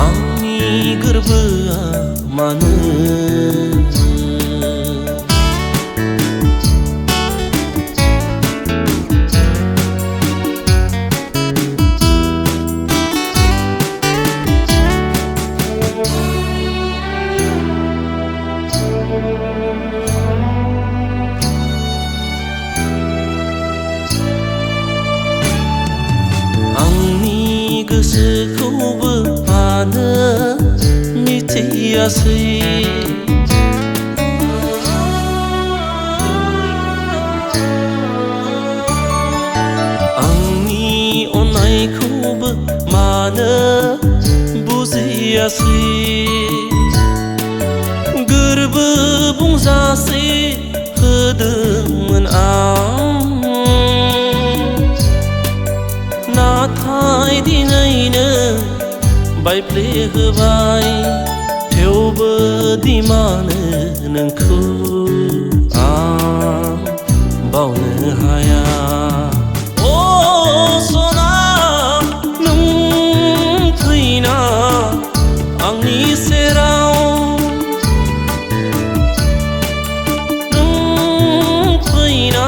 आंनि गोरबोआ मानो गोसोखौबो मानो मिथियासै आंनि अननायखौबो मानो बुजियासै गोरबो बुंजासे होदोंमोन आं नाथाय दिनैनो बायफ्लेहोबाय थेवबो दिमानो नोंखौ आं बावनो हाया अ सना नों फैना आंनि सेराव नों फैना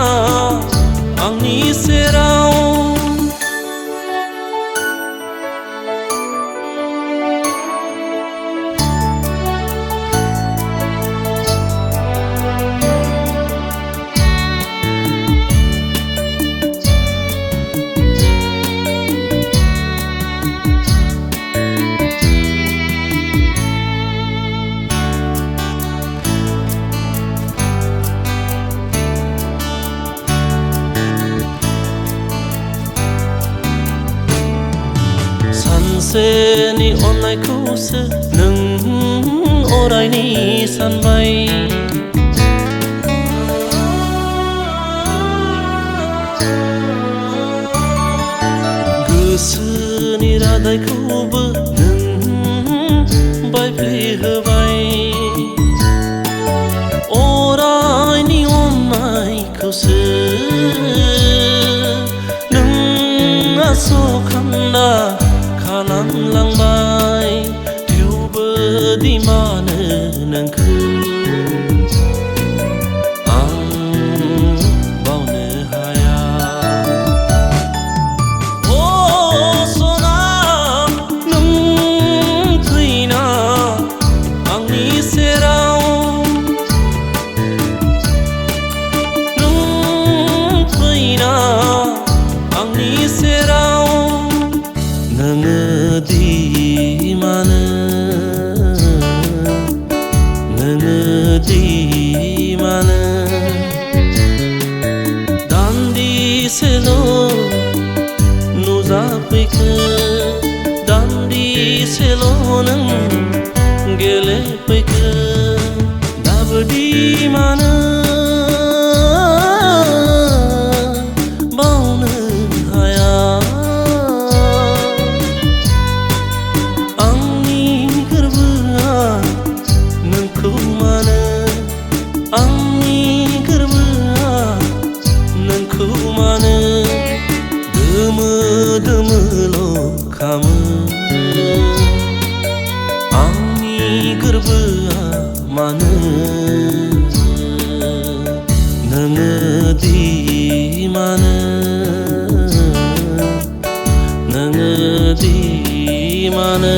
आंनि सेराव सानसेनि अननायखौसो नों अरायनि सानबाय गोसोनि रादायखौबो नों बायफ्लेहोबाय अरायनि अननायखौसो नों आसखान्दा खालामलांबाय थेवबो दिमानो नोंखौ आं बावनो हाया अ सना नों फैना आंनि सेराव नों फैना आंनि सेराव नोङो दिमानो नोङो दिमानो दान्दिसेल' नुजाफैखो दान्दिसेल' नों गेलेफैखो दाबो दिमानो आंनि गोरबोआ नोंखौ मानो दोमो दोमोल' खामो आंनि गोरबोआ मानो नोङो दिमानो नोङो दिमानो